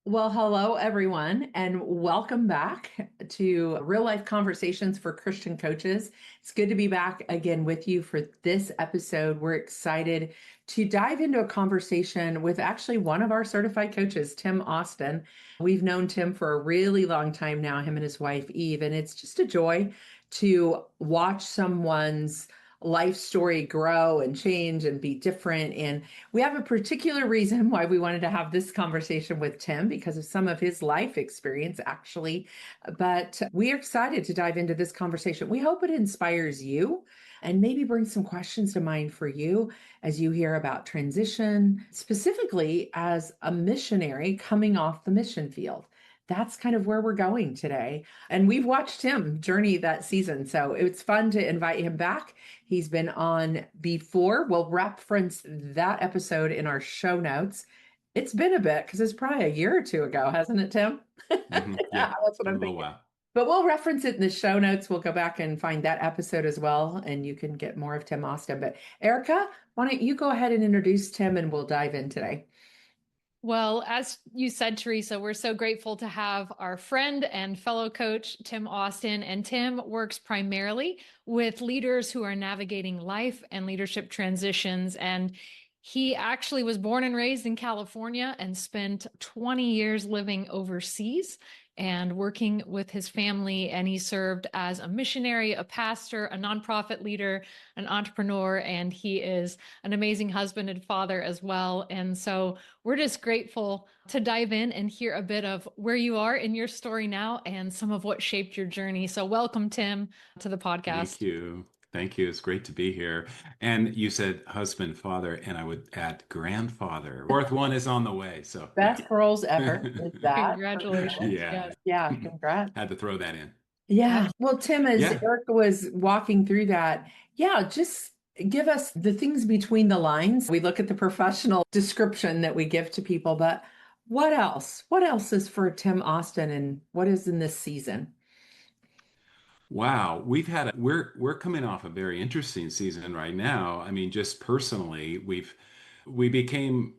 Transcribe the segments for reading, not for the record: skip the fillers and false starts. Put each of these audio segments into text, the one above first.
Well, hello, everyone, and welcome back to Real Life Conversations for Christian Coaches. It's good to be back again with you for this episode. We're excited to dive into a conversation with actually one of our certified coaches, Tim Austin. We've known Tim for a really long time now, him and his wife, Eve, and it's just a joy to watch someone's life story grow and change and be different. And we have a particular reason why we wanted to have this conversation with Tim because of some of his life experience, actually. But we are excited to dive into this conversation. We hope it inspires you and maybe brings some questions to mind for you as you hear about transition, specifically as a missionary coming off the mission field. That's kind of where we're going today. And we've watched him journey that season. So it's fun to invite him back. He's been on before. We'll reference that episode in our show notes. It's been a bit because it's probably a year or two ago, hasn't it, Tim? Yeah, That's what a I'm little thinking. while. But we'll reference it in the show notes. We'll go back and find that episode as well, and you can get more of Tim Austin. But Erica, why don't you go ahead and introduce Tim and we'll dive in today. Well, as you said, Teresa, we're so grateful to have our friend and fellow coach, Tim Austin. And Tim works primarily with leaders who are navigating life and leadership transitions. And he actually was born and raised in California and spent 20 years living overseas and working with his family. And he served as a missionary, a pastor, a nonprofit leader, an entrepreneur, and he is an amazing husband and father as well. And so we're just grateful to dive in and hear a bit of where you are in your story now and some of what shaped your journey. So welcome, Tim, to the Thank podcast. you. Thank you. It's great to be here. And you said husband, father, and I would add grandfather. Fourth one is on the way. So yeah. Best girls ever. Is that for sure? Congratulations. Yeah. Yes. Yeah, congrats. Had to throw that in. Yeah. Well, Tim, as Yeah. Erica was walking through that, yeah, just give us the things between the lines. We look at the professional description that we give to people, but what else? What else is for Tim Austin and what is in this season? Wow. We're coming off a very interesting season right now. I mean, just personally, we came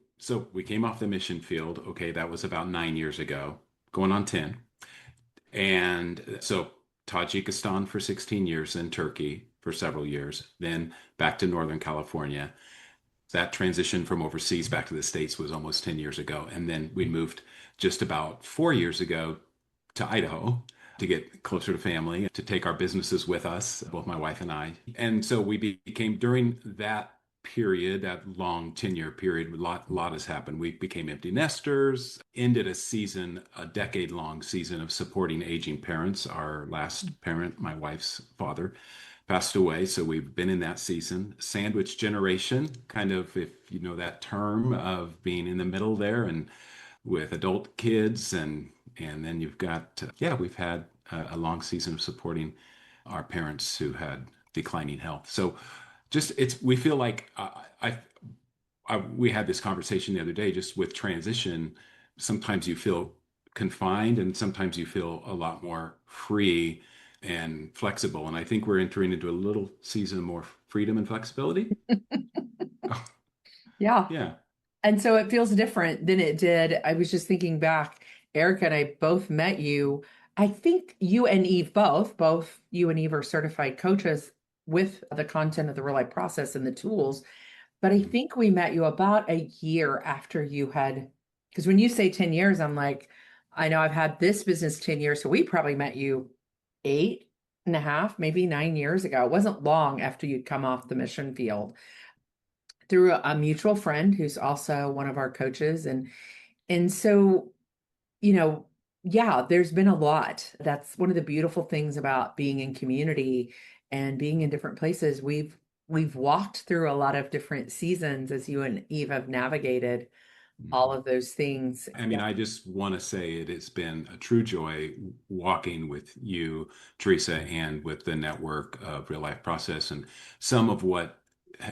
off the mission field. Okay, that was about 9 years ago, going on 10. And so Tajikistan for 16 years, then Turkey for several years, then back to Northern California. That transition from overseas back to the States was almost 10 years ago. And then we moved just about 4 years ago to Idaho to get closer to family, to take our businesses with us, both my wife and I. And so we became, during that period, that long 10-year period, a lot has happened. We became empty nesters, ended a decade-long season of supporting aging parents. Our last parent, my wife's father, passed away. So we've been in that season. Sandwich generation, kind of, if you know that term, of being in the middle there and with adult kids. And then you've got, yeah, we've had a long season of supporting our parents who had declining health. So we feel like we had this conversation the other day just with transition. Sometimes you feel confined and sometimes you feel a lot more free and flexible. And I think we're entering into a little season of more freedom and flexibility. Yeah. Yeah. And so it feels different than it did. I was just thinking back, Erica and I both met you. I think you and Eve both you and Eve are certified coaches with the content of the real life process and the tools. But I think we met you about a year after you had, because when you say 10 years, I'm like, I know I've had this business 10 years. So we probably met you 8.5, maybe 9 years ago. It wasn't long after you'd come off the mission field through a mutual friend who's also one of our coaches. And so, you know, yeah, there's been a lot. That's one of the beautiful things about being in community and being in different places. We've walked through a lot of different seasons as you and Eve have navigated all Mhm. of those things. I mean, I just want to say it has been a true joy walking with you, Teresa, and with the network of Real Life Process. And some of what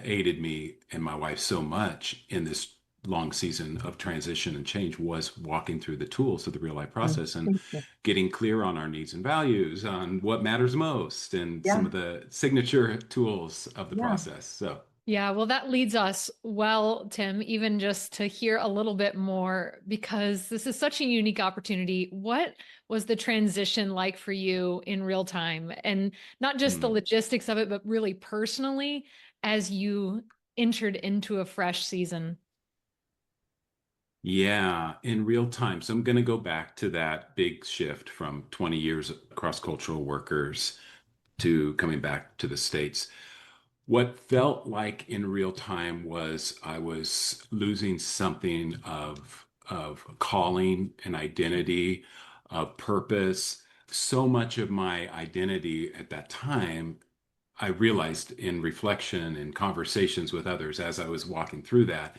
aided me and my wife so much in this long season of transition and change was walking through the tools of the Real Life Process and getting clear on our needs and values, on what matters most, and some Yeah, of the signature tools of the yeah. process. So, Yeah, well, that leads us well, Tim, even just to hear a little bit more because this is such a unique opportunity. What was the transition like for you in real time? And not just the Hmm. logistics of it, but really personally as you entered into a fresh season. Yeah, in real time. So I'm going to go back to that big shift from 20 years cross-cultural workers to coming back to the States. What felt like in real time was I was losing something of calling and identity, of purpose. So much of my identity at that time, I realized in reflection and conversations with others as I was walking through that.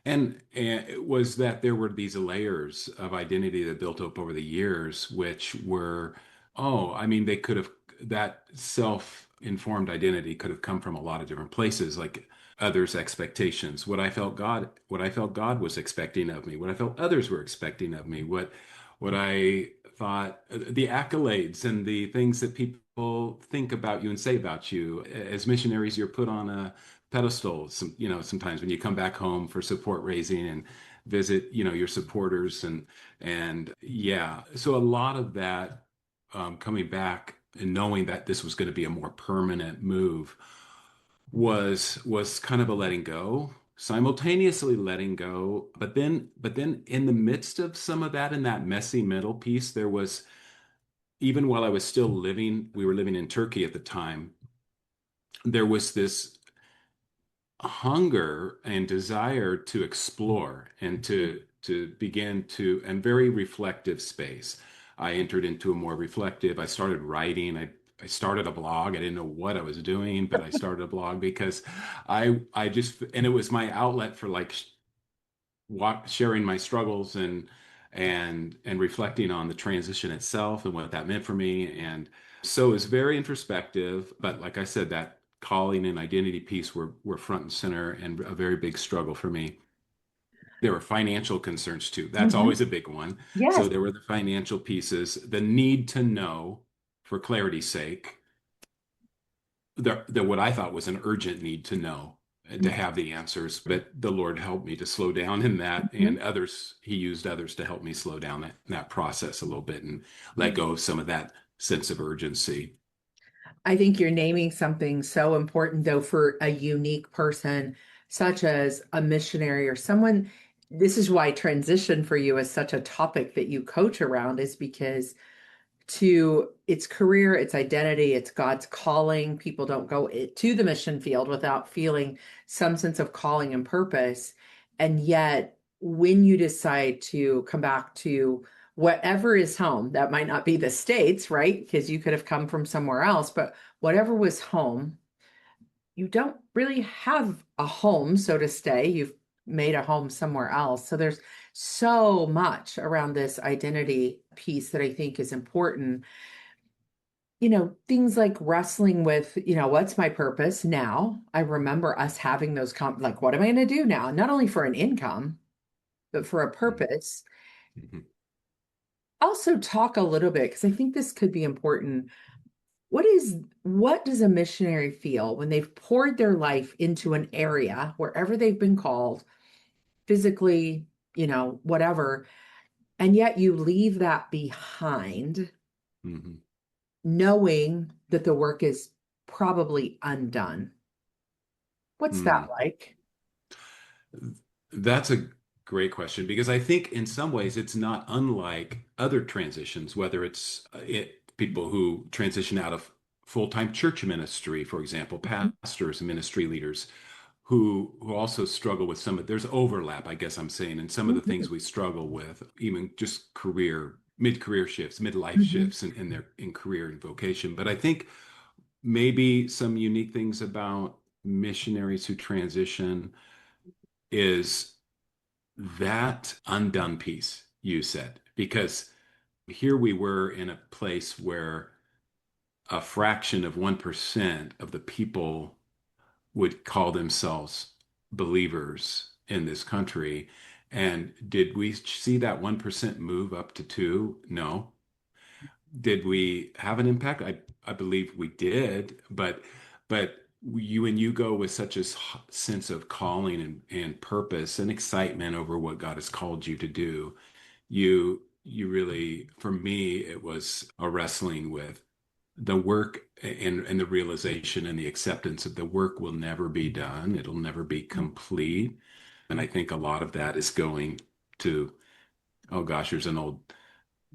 And it was that there were these layers of identity that built up over the years, which were, oh, I mean, they could have, that self-informed identity could have come from a lot of different places, like others' expectations, what I felt God was expecting of me, what I felt others were expecting of me, what I thought, the accolades and the things that people think about you and say about you. As missionaries, you're put on a pedestal. Sometimes when you come back home for support raising and visit, your supporters and yeah. So a lot of that coming back and knowing that this was going to be a more permanent move was kind of a letting go, simultaneously letting go. But then in the midst of some of that, in that messy middle piece, there was, even while I was still living, we were living in Turkey at the time, there was this hunger and desire to explore and to begin to, and very reflective space. I entered into a more reflective. I started writing. I started a blog. I didn't know what I was doing, but I started a blog because I just, and it was my outlet for like sharing my struggles and reflecting on the transition itself and what that meant for me. And so it's very introspective, but like I said, that calling and identity piece were front and center and a very big struggle for me. There were financial concerns too. That's Mhm. always a big one. So Yes. there were the financial pieces, the need to know for clarity's sake, the what I thought was an urgent need to know and to have the answers. But the Lord helped me to slow down in that, Mhm. and He used others to help me slow down that process a little bit and let go of some of that sense of urgency. I think you're naming something so important, though, for a unique person, such as a missionary or someone. This is why transition for you is such a topic that you coach around, is because to its career, its identity, it's God's calling. People don't go to the mission field without feeling some sense of calling and purpose. And yet, when you decide to come back to whatever is home, that might not be the States, right? Because you could have come from somewhere else, but whatever was home, you don't really have a home, so to stay. You've made a home somewhere else. So there's so much around this identity piece that I think is important. Things like wrestling with, what's my purpose now? I remember us having those like, what am I going to do now? Not only for an income, but for a purpose. Mhm. Also talk a little bit, because I think this could be important. What does a missionary feel when they've poured their life into an area, wherever they've been called, physically, whatever, and yet you leave that behind, Mhm. knowing that the work is probably undone? What's that Mhm. like? That's a great question because I think in some ways it's not unlike other transitions, whether it's people who transition out of full-time church ministry, for example, pastors and ministry leaders who also struggle with there's overlap, I guess I'm saying, in some of the Mhm. things we struggle with, even just mid-career shifts, midlife Mhm. shifts in career and vocation. But I think maybe some unique things about missionaries who transition is that undone piece you said, because here we were in a place where a fraction of 1% of the people would call themselves believers in this country. And did we see that 1% move up to two? No. Did we have an impact? I believe we did, but you go with such a sense of calling and purpose and excitement over what God has called you to do. You really, for me, it was a wrestling with the work and the realization and the acceptance that the work will never be done. It'll never be complete. And I think a lot of that is going to, oh gosh, there's an old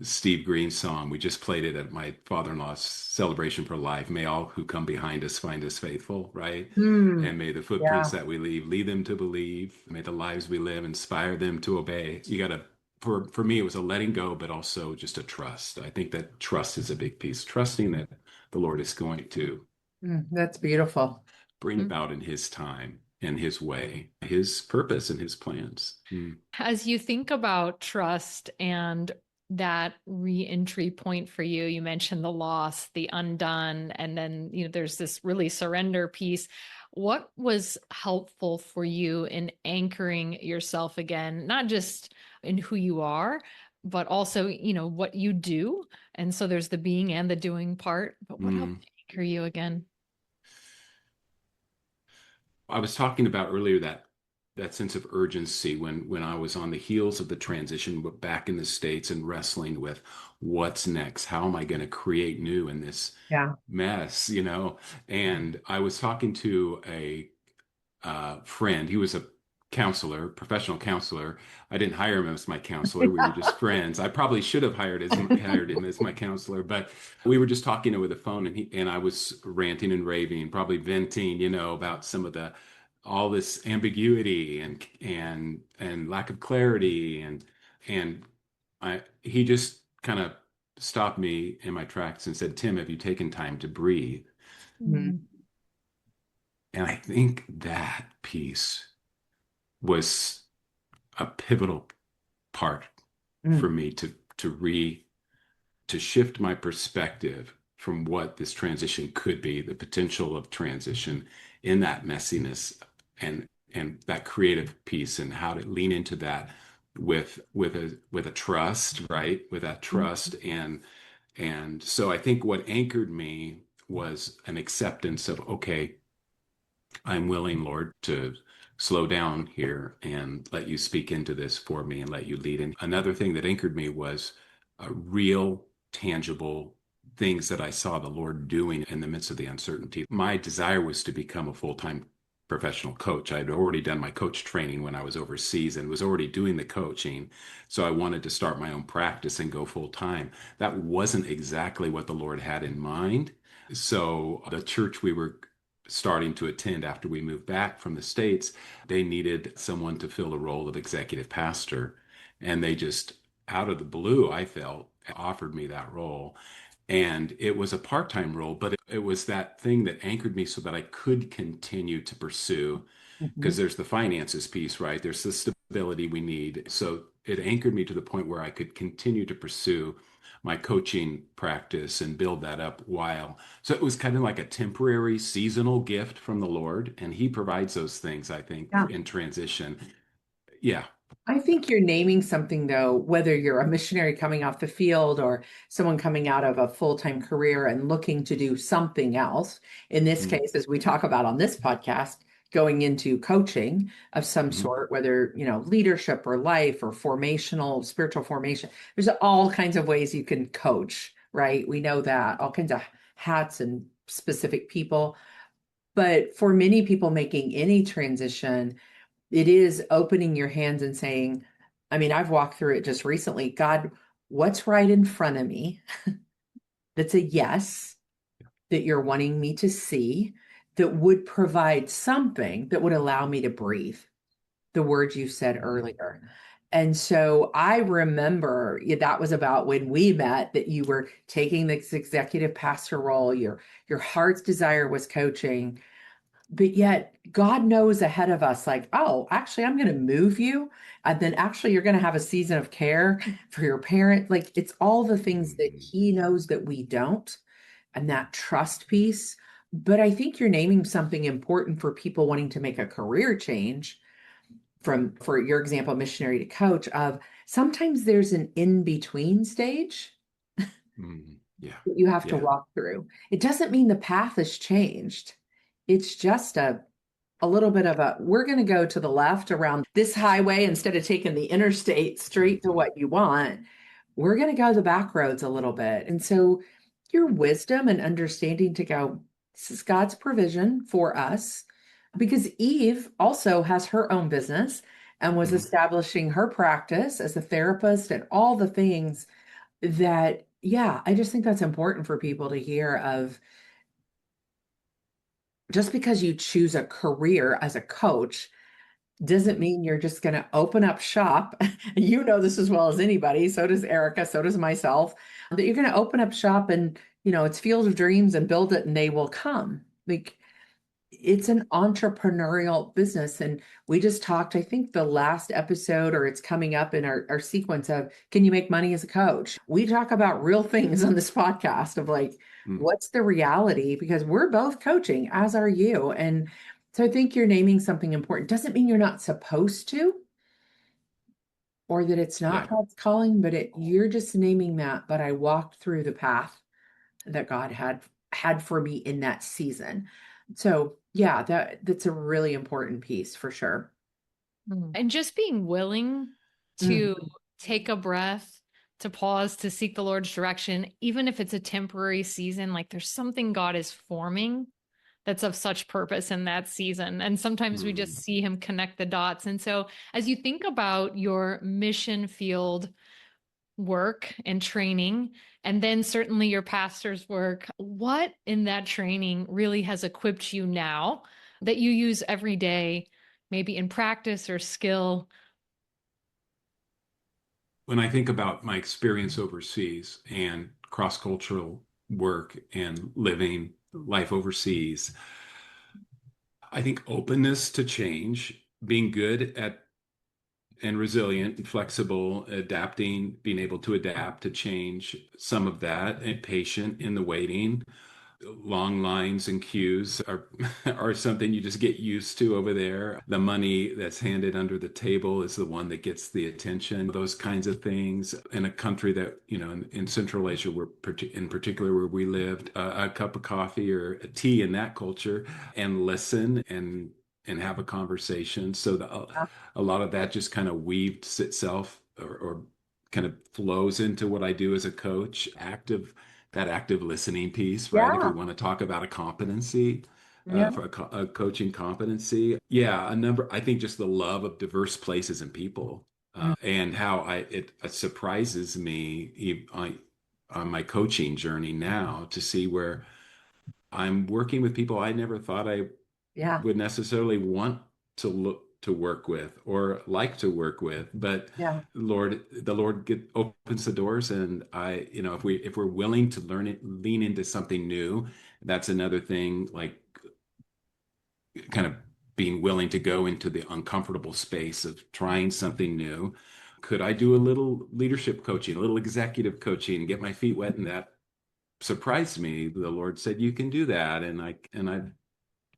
Steve Green song. We just played it at my father-in-law's celebration for life. May all who come behind us find us faithful, right? Mm, And may the footprints yeah. that we leave lead them to believe. May the lives we live inspire them to obey. You got to, for me, it was a letting go, but also just a trust. I think that trust is a big piece. Trusting that the Lord is going to That's beautiful. bring about in His time, in His way, His purpose and His plans. As you think about trust and that re-entry point for you, you mentioned the loss, the undone, and then there's this really surrender piece. What was helpful for you in anchoring yourself again, not just in who you are, but also what you do? And so there's the being and the doing part. But what helped anchor you again? I was talking about earlier that sense of urgency when I was on the heels of the transition, but back in the States and wrestling with what's next. How am I going to create new in this Yeah. mess, And I was talking to a friend. He was a counselor, professional counselor. I didn't hire him as my counselor. We were just friends. I probably should have hired him as my counselor, but we were just talking over the phone, and I was ranting and raving, probably venting, about some of the all this ambiguity and lack of clarity and he just kind of stopped me in my tracks and said, "Tim, have you taken time to breathe?" Mm, And I think that piece was a pivotal part for mm, me to shift my perspective from what this transition could be, the potential of transition in that messiness and that creative piece, and how to lean into that with a trust, right? With that mm, trust and so I think what anchored me was an acceptance of, okay, I'm willing, Lord, to slow down here and let you speak into this for me and let you lead. And another thing that anchored me was real, tangible things that I saw the Lord doing in the midst of the uncertainty. My desire was to become a full-time professional coach. I had already done my coach training when I was overseas and was already doing the coaching. So I wanted to start my own practice and go full time. That wasn't exactly what the Lord had in mind. So the church we were starting to attend after we moved back from the States, they needed someone to fill the role of executive pastor. And they just, out of the blue, I felt, offered me that role. And it was a part-time role, but it was that thing that anchored me so that I could continue to pursue, because mhm. there's the finances piece, right? There's the stability we need. So it anchored me to the point where I could continue to pursue my coaching practice and build that up while. So it was kind of like a temporary seasonal gift from the Lord. And He provides those things, I think, Yeah. in transition. Yeah. I think you're naming something though, whether you're a missionary coming off the field or someone coming out of a full-time career and looking to do something else. In this Mm-hmm. case, as we talk about on this podcast, going into coaching of some Mm-hmm. sort, whether, leadership or life or formational, spiritual formation. There's all kinds of ways you can coach, right? We know that, all kinds of hats and specific people. But for many people making any transition, it is opening your hands and saying, I mean, I've walked through it just recently. God, what's right in front of me that's a yes that you're wanting me to see that would provide something that would allow me to breathe? The words you said earlier. And so I remember that was about when we met, that you were taking this executive pastor role. Your heart's desire was coaching, but yet God knows ahead of us, like, oh, actually, I'm going to move you. And then actually, you're going to have a season of care for your parent. Like, it's all the things that Mm-hmm. He knows that we don't, and that trust piece. But I think you're naming something important for people wanting to make a career change from, for your example, missionary to coach, of sometimes there's an in-between stage Mm-hmm. Yeah. that you have to Yeah. walk through. It doesn't mean the path has changed. it's just a little bit of a, we're going to go to the left around this highway instead of taking the interstate straight to Mhm. what you want. We're going to go the back roads a little bit. And so your wisdom and understanding to go, this is God's provision for us, because Eve also has her own business and was Mhm. establishing her practice as a therapist and all the things that, yeah, I just think that's important for people to hear of, just because you choose a career as a coach doesn't Mhm. mean you're just going to open up shop. You know this as well as anybody. So does Erica. So does myself. That you're going to open up shop and, it's Field of Dreams and build it and they will come. Like, it's an entrepreneurial business. And we just talked, I think the last episode, or it's coming up in our sequence of, can you make money as a coach? We talk about real things on this podcast of like, Mhm. what's the reality? Because we're both coaching, as are you. And so I think you're naming something important. Doesn't mean you're not supposed to, or that it's not Yeah. God's calling, but you're just naming that. But I walked through the path that God had for me in that season. So yeah, that's a really important piece for sure. And just being willing to Mhm. take a breath, to pause, to seek the Lord's direction, even if it's a temporary season, like there's something God is forming that's of such purpose in that season. And sometimes we just Mm. see him connect the dots. And so as you think about your mission field work and training, and then certainly your pastor's work, what in that training really has equipped you now that you use every day, maybe in practice or skill? When I think about my experience overseas and cross-cultural work and living life overseas, I think openness to change, being good at and resilient and flexible, adapting, being able to adapt to change, some of that, and patient in the waiting. Long lines and queues are are something you just get used to over there. The money that's handed under the table is the one that gets the attention. Those kinds of things in a country that, in Central Asia, where in particular where we lived, a cup of coffee or a tea in that culture, and listen and have a conversation. So Yeah. a lot of that just kind of weaves itself or kind of flows into what I do as a coach. That active listening piece, right? If we Yeah. want to talk about a competency, Yeah. for a coaching competency, yeah, I think just the love of diverse places and people, Mm. and how it surprises me on my coaching journey now to see where I'm working with people I never thought I Yeah. would necessarily want to look to work with or like to work with, but the Lord opens the doors, and if we're willing to lean into something new, that's another thing, like kind of being willing to go into the uncomfortable space of trying something new. Could I do a little leadership coaching, a little executive coaching, and get my feet wet? And that surprised me. The Lord said, you can do that. I've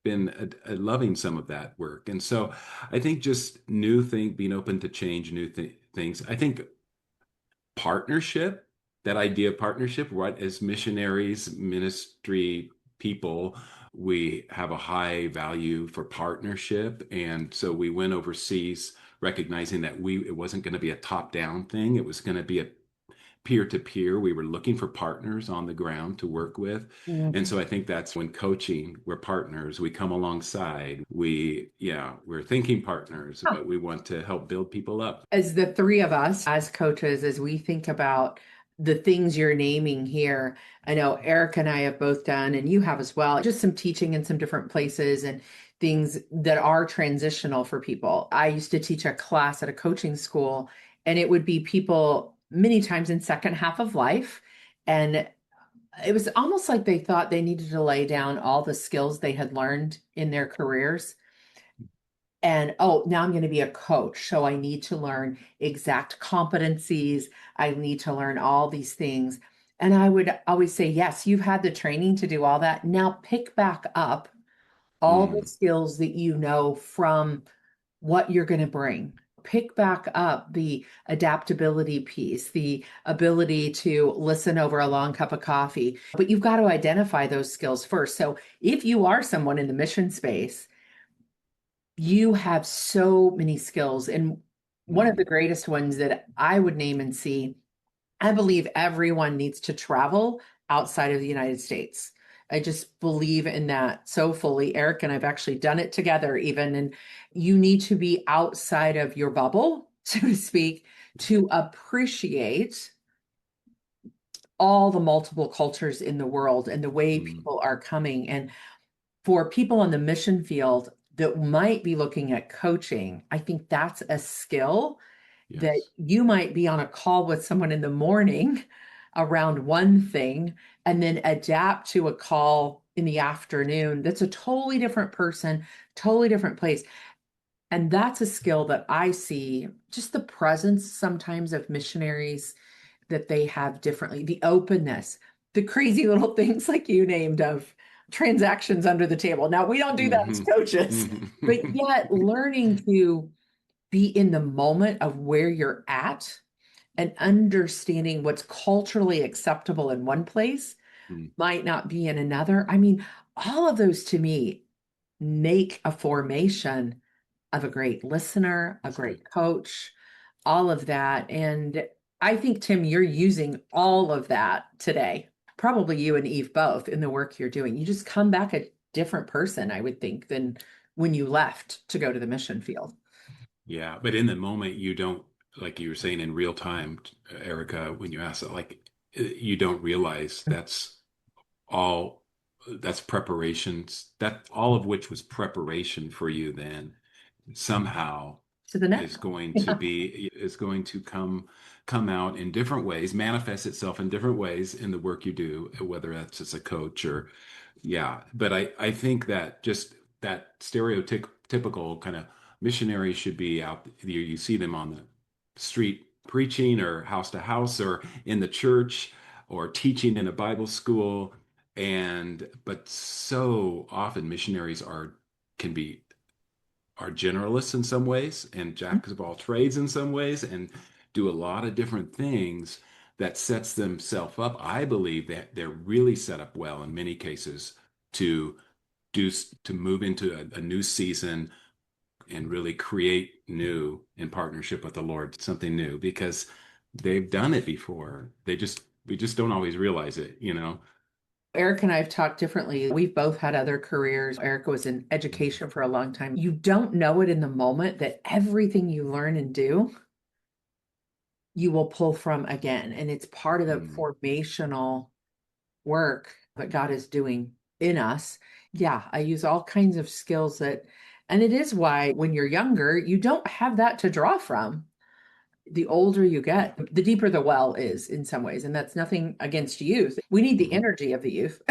been loving some of that work. And so I think just being open to change, things. I think partnership, that idea of partnership, right? As missionaries, ministry people, we have a high value for partnership. And so we went overseas recognizing that it wasn't going to be a top down thing. It was going to be a peer to peer. We were looking for partners on the ground to work with. And Mhm. so I think that's when coaching, we're partners. We come alongside. We're thinking partners, but we want to help build people up. As the three of us as coaches, as we think about the things you're naming here, I know Eric and I have both done, and you have as well, just some teaching in some different places and things that are transitional for people. I used to teach a class at a coaching school, and it would be people many times in second half of life. And it was almost like they thought they needed to lay down all the skills they had learned in their careers and oh, now I'm going to be a coach. So I need to learn exact competencies. I need to learn all these things. And I would always say, yes, you've had the training to do all that. Now pick back up all the Mm, skills that you know from what you're going to bring. pick back up the adaptability piece, the ability to listen over a long cup of coffee. But you've got to identify those skills first. So if you are someone in the mission space, you have so many skills. And one of the Mm, greatest ones that I would name and see, I believe everyone needs to travel outside of the United States. I just believe in that so fully. Eric and I've actually done it together, even. And you need to be outside of your bubble, so to speak, to appreciate all the multiple cultures in the world and the way mm, people are coming. And for people on the mission field that might be looking at coaching, I think that's a skill that yes. you might be on a call with someone in the morning around one thing and then adapt to a call in the afternoon that's a totally different person, totally different place. And that's a skill that I see just the presence sometimes of missionaries that they have differently, the openness, the crazy little things like you named of transactions under the table. Now, we don't do that as Hmm. coaches, but Hmm. yet learning to be in the moment of where you're at and understanding what's culturally acceptable in one place might not be in another. I mean, all of those to me make a formation of a great listener, a That's good. great coach, all of that. And I think, Tim, you're using all of that today. Probably you and Eve both in the work you're doing. You just come back a different person, I would think, than when you left to go to the mission field. Yeah, but in the moment, you don't, like you were saying in real time, Erica, when you ask it, like you don't realize all that's preparations, that all of which was preparation for you then somehow To the next. Yeah. is going to come out in different ways, manifest itself in different ways in the work you do, whether that's as a coach or yeah. But I think that just that stereotypical kind of missionary should be out. You see them on the street preaching or house to house or in the church or teaching in a Bible school. And but so often missionaries can be are generalists in some ways and jacks of all trades in some ways and do a lot of different things that sets themselves up. I believe that they're really set up well in many cases to do to move into a new season and really create new in partnership with the Lord, something new because they've done it before. We just don't always realize it, you know. Eric and I have talked differently. We've both had other careers. Erica was in education for a long time. You don't know it in the moment that everything you learn and do, you will pull from again. And it's part of the Mm, formational work that God is doing in us. Yeah, I use all kinds of skills and it is why when you're younger, you don't have that to draw from. The older you get, the deeper the well is in some ways. And that's nothing against youth. We need the mhm. energy of the youth.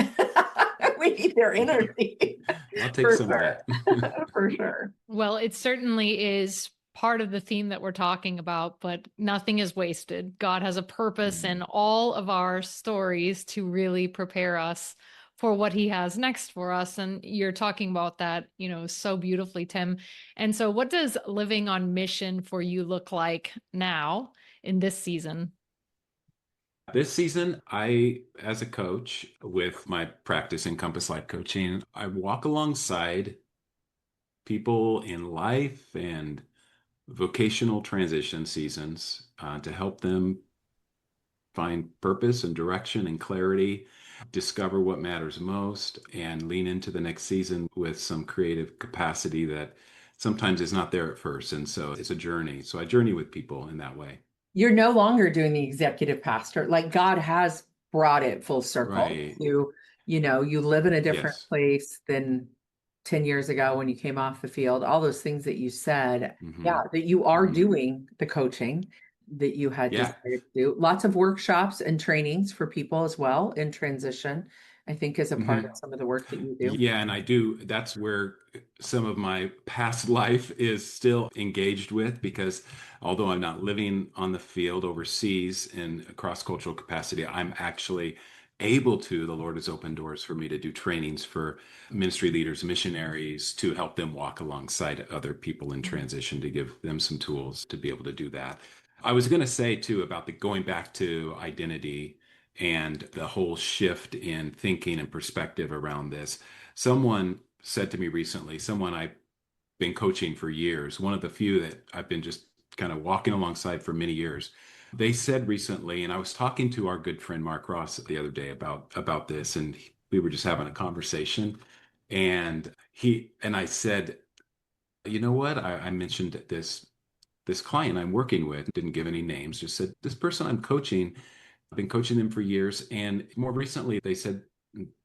We need their energy I'll take for some of sure. that. For sure. Well, it certainly is part of the theme that we're talking about, but nothing is wasted. God has a purpose in Mm. all of our stories to really prepare us for what he has next for us. And you're talking about that, so beautifully, Tim. And so, what does living on mission for you look like now in this season? This season, as a coach with my practice in Compass Life Coaching, I walk alongside people in life and vocational transition seasons to help them find purpose and direction and clarity, discover what matters most, and lean into the next season with some creative capacity that sometimes is not there at first. And so it's a journey. So I journey with people in that way. You're no longer doing the executive pastor. Like God has brought it full circle Right. to, you live in a different Yes. place than 10 years ago when you came off the field, all those things that you said. Hmm. Yeah, that you are Hmm. doing the coaching that you had Yeah. decided to do. Lots of workshops and trainings for people as well in transition, I think is a part of Hmm. some of the work that you do. Yeah, and I do. That's where some of my past life is still engaged with because although I'm not living on the field overseas in a cross-cultural capacity, I'm actually able to, the Lord has opened doors for me to do trainings for ministry leaders, missionaries, to help them walk alongside other people in transition, to give them some tools to be able to do that. I was going to say too about the going back to identity and the whole shift in thinking and perspective around this. Someone said to me recently, someone I've been coaching for years, one of the few that I've been just kind of walking alongside for many years. They said recently, and I was talking to our good friend Mark Ross the other day about this, and we were just having a conversation, and I said, you know what? I mentioned this client I'm working with, didn't give any names, just said this person I'm coaching, I've been coaching them for years, and more recently they said,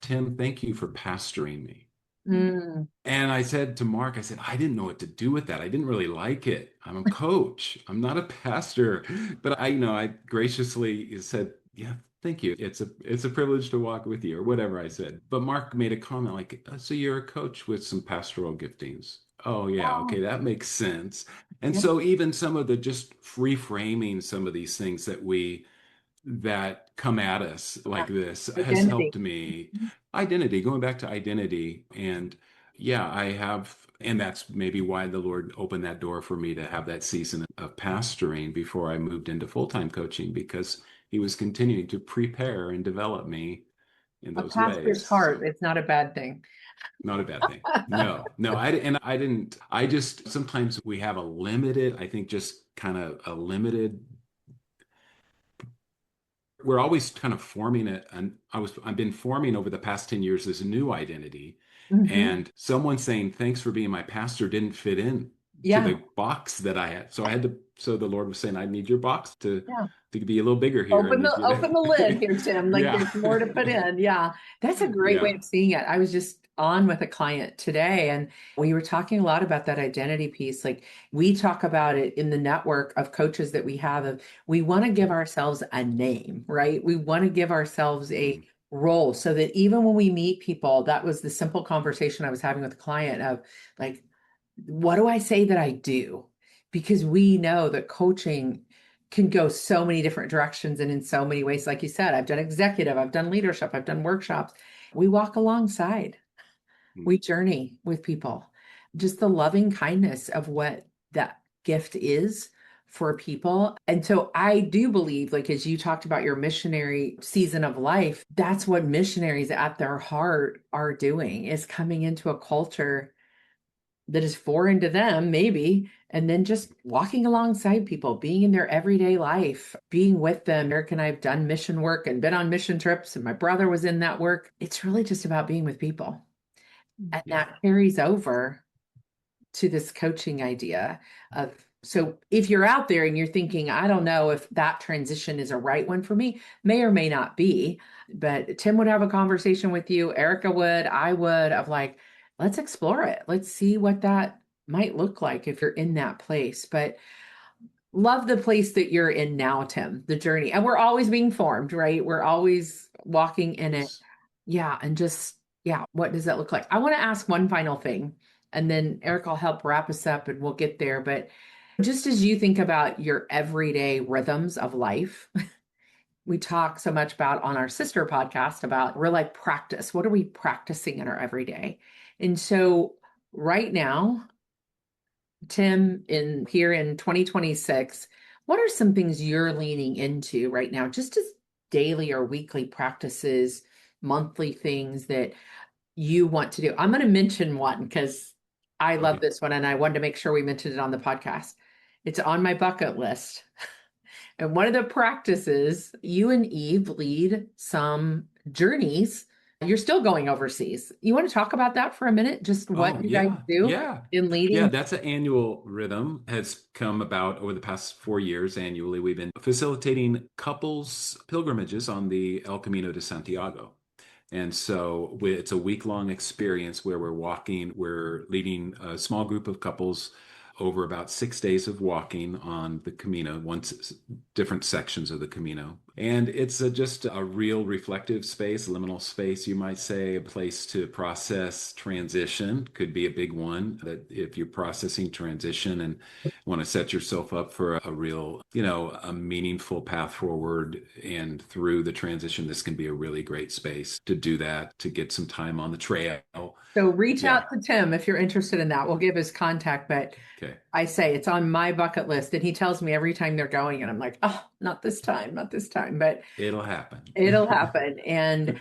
Tim, thank you for pastoring me. Mm. And I said to Mark, I said, I didn't know what to do with that. I didn't really like it. I'm a coach. I'm not a pastor. But I graciously said, yeah, thank you. It's a privilege to walk with you, or whatever I said. But Mark made a comment like, so you're a coach with some pastoral giftings. Oh yeah, Oh, okay, that makes sense. And yeah. so even some of the just reframing some of these things that come at us like this has Identity. helped me. Identity, going back to identity. And yeah, I have, and that's maybe why the Lord opened that door for me to have that season of pastoring before I moved into full-time coaching, because he was continuing to prepare and develop me in A those pastor's ways. heart, So it's not a bad thing. not a bad thing. No, no, I didn't, I just, sometimes we have a limited, I think just kind of a limited, we're always kind of forming it. And I've been forming over the past 10 years this new identity. Mhm. And someone saying, thanks for being my pastor didn't fit in to Yeah, the box that I had. So the Lord was saying, I need your box yeah. to be a little bigger here. I Open need the you open the lid to, here, Tim. Like yeah, there's more to put in. Yeah. That's a great way yeah. of seeing it. I was just on with a client today and we were talking a lot about that identity piece. Like we talk about it in the network of coaches that we have of we want to give ourselves a name, right? We want to give ourselves a Mm, role so that even when we meet people, that was the simple conversation I was having with a client of like, what do I say that I do? Because we know that coaching can go so many different directions and in so many ways. Like you said, I've done executive, I've done leadership, I've done workshops. We walk alongside, mm, we journey with people. Just the loving kindness of what that gift is for people. And so I do believe, like, as you talked about your missionary season of life, that's what missionaries at their heart are doing is coming into a culture that is foreign to them, maybe, and then just walking alongside people, being in their everyday life, being with them. Eric and I have done mission work and been on mission trips, and my brother was in that work. It's really just about being with people. And yeah. that carries over to this coaching idea of so if you're out there and you're thinking, I don't know if that transition is a right one for me, may or may not be, but Tim would have a conversation with you, Erica would, I would, of like, let's explore it. Let's see what that might look like if you're in that place. But love the place that you're in now, Tim, the journey. And we're always being formed, right? We're always walking in it. Yes. Yeah. And just, yeah, what does that look like? I want to ask one final thing, and then Eric will help wrap us up and we'll get there. But just as you think about your everyday rhythms of life, we talk so much about on our sister podcast about real life practice. What are we practicing in our everyday? And so right now, Tim, in here in 2026, what are some things you're leaning into right now, just as daily or weekly practices, monthly things that you want to do? I'm going to mention one because I love Okay. this one and I wanted to make sure we mentioned it on the podcast. It's on my bucket list. And one of the practices, you and Eve lead some journeys. You're still going overseas. You want to talk about that for a minute? Just what Oh, you guys yeah. do Yeah. in Yeah, leading? that's an annual rhythm, has come about over the past 4 years. Annually, we've been facilitating couples pilgrimages on the El Camino de Santiago. And so it's a week-long experience where we're leading a small group of couples over about 6 days of walking on the Camino, different sections of the Camino. And it's just a real reflective space, liminal space, you might say, a place to process transition could be a big one. That if you're processing transition and want to set yourself up for a real, a meaningful path forward and through the transition, this can be a really great space to do that, to get some time on the trail. So reach Yeah. out to Tim if you're interested in that. We'll give his contact, but Okay. I say it's on my bucket list. And he tells me every time they're going, and I'm like, oh, not this time, not this time, but It'll happen. it'll happen. And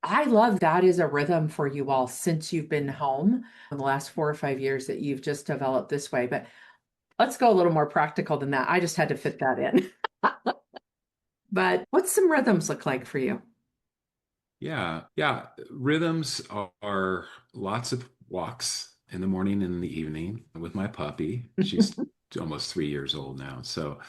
I love that is a rhythm for you all since you've been home in the last 4 or 5 years that you've just developed this way. But let's go a little more practical than that. I just had to fit that in. But what's some rhythms look like for you? Yeah, yeah. Rhythms are lots of walks in the morning and in the evening with my puppy. She's almost 3 years old now, so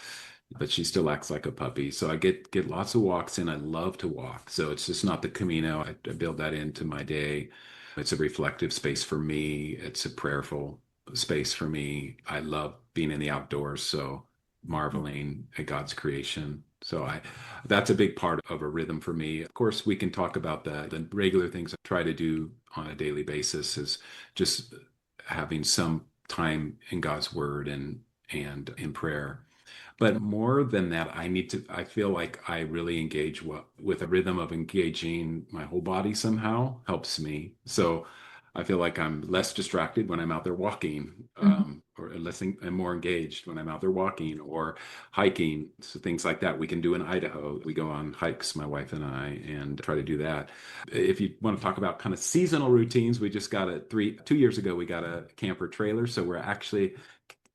but she still acts like a puppy. So I get lots of walks in. I love to walk. So it's just not the Camino. I build that into my day. It's a reflective space for me. It's a prayerful space for me. I love being in the outdoors. So marveling at God's creation. So that's a big part of a rhythm for me. Of course, we can talk about the regular things I try to do on a daily basis is just having some time in God's word and in prayer. But more than that, I feel like I really engage with a rhythm of engaging my whole body somehow helps me. So I feel like I'm less distracted when I'm out there walking, Mhm. or listening and more engaged when I'm out there walking or hiking. So things like that we can do in Idaho. We go on hikes, my wife and I, and try to do that. If you want to talk about kind of seasonal routines, we just got 2 years ago, we got a camper trailer. So we're actually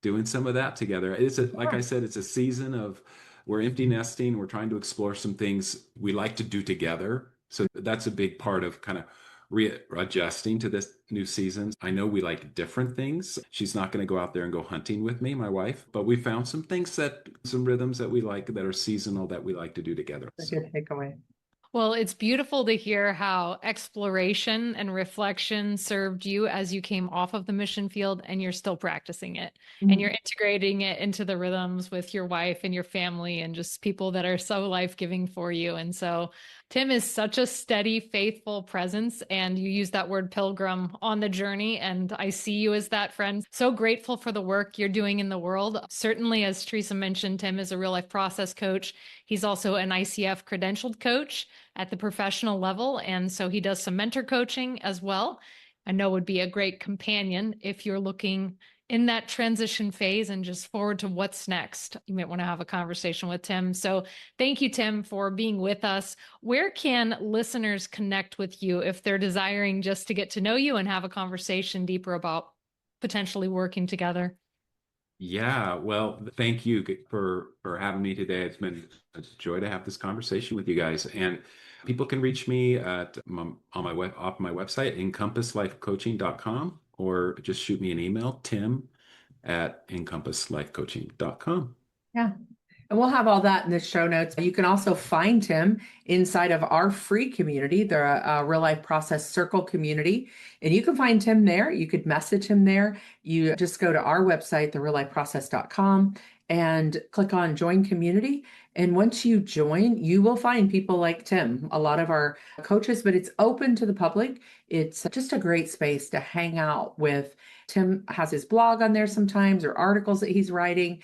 doing some of that together. Like I said, it's a season of we're empty nesting. We're trying to explore some things we like to do together. So that's a big part of kind of readjusting to this new season. I know we like different things. She's not going to go out there and go hunting with me, my wife, but we found some some rhythms that we like that are seasonal that we like to do together. A good takeaway. Well, it's beautiful to hear how exploration and reflection served you as you came off of the mission field and you're still practicing it and you're integrating it into the rhythms with your wife and your family and just people that are so life-giving for you. And so Tim is such a steady, faithful presence, and you use that word pilgrim on the journey. And I see you as that friend. So grateful for the work you're doing in the world. Certainly, as Teresa mentioned, Tim is a real life process coach. He's also an ICF credentialed coach at the professional level. And so he does some mentor coaching as well. I know would be a great companion if you're looking in that transition phase and just forward to what's next. You might want to have a conversation with Tim. So thank you, Tim, for being with us. Where can listeners connect with you if they're desiring just to get to know you and have a conversation deeper about potentially working together? Yeah, well, thank you for having me today. It's been a joy to have this conversation with you guys. And people can reach me on my off my website, encompasslifecoaching.com, or just shoot me an email, tim@encompasslifecoaching.com. Yeah. And we'll have all that in the show notes. You can also find him inside of our free community, the Real Life Process Circle community. And you can find Tim there. You could message him there. You just go to our website, thereallifeprocess.com, and click on Join Community. And once you join, you will find people like Tim, a lot of our coaches, but it's open to the public. It's just a great space to hang out with. Tim has his blog on there sometimes or articles that he's writing.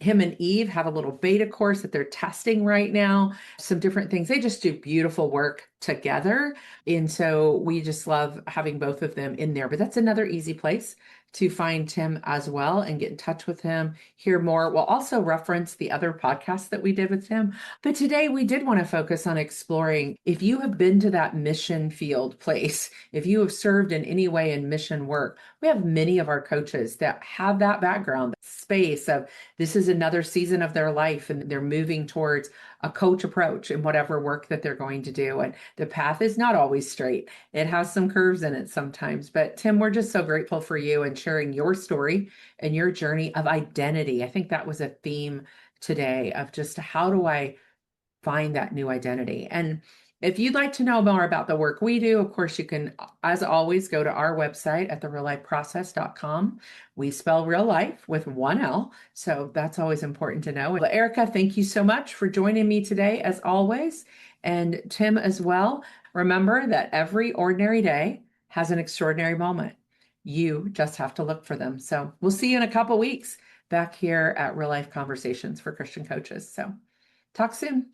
Him and Eve have a little beta course that they're testing right now, some different things. They just do beautiful work together. And so we just love having both of them in there. But that's another easy place to find Tim as well and get in touch with him, hear more. We'll also reference the other podcasts that we did with him. But today we did want to focus on exploring if you have been to that mission field place, if you have served in any way in mission work. We have many of our coaches that have that background, that space of this is another season of their life and they're moving towards a coach approach in whatever work that they're going to do. And the path is not always straight. It has some curves in it sometimes. But Tim, we're just so grateful for you and sharing your story and your journey of identity. I think that was a theme today of just how do I find that new identity? And If you'd like to know more about the work we do, of course, you can, as always, go to our website at thereallifeprocess.com. We spell real life with one L, so that's always important to know. Well, Erica, thank you so much for joining me today, as always, and Tim as well. Remember that every ordinary day has an extraordinary moment. You just have to look for them. So we'll see you in a couple weeks back here at Real Life Conversations for Christian Coaches. So talk soon.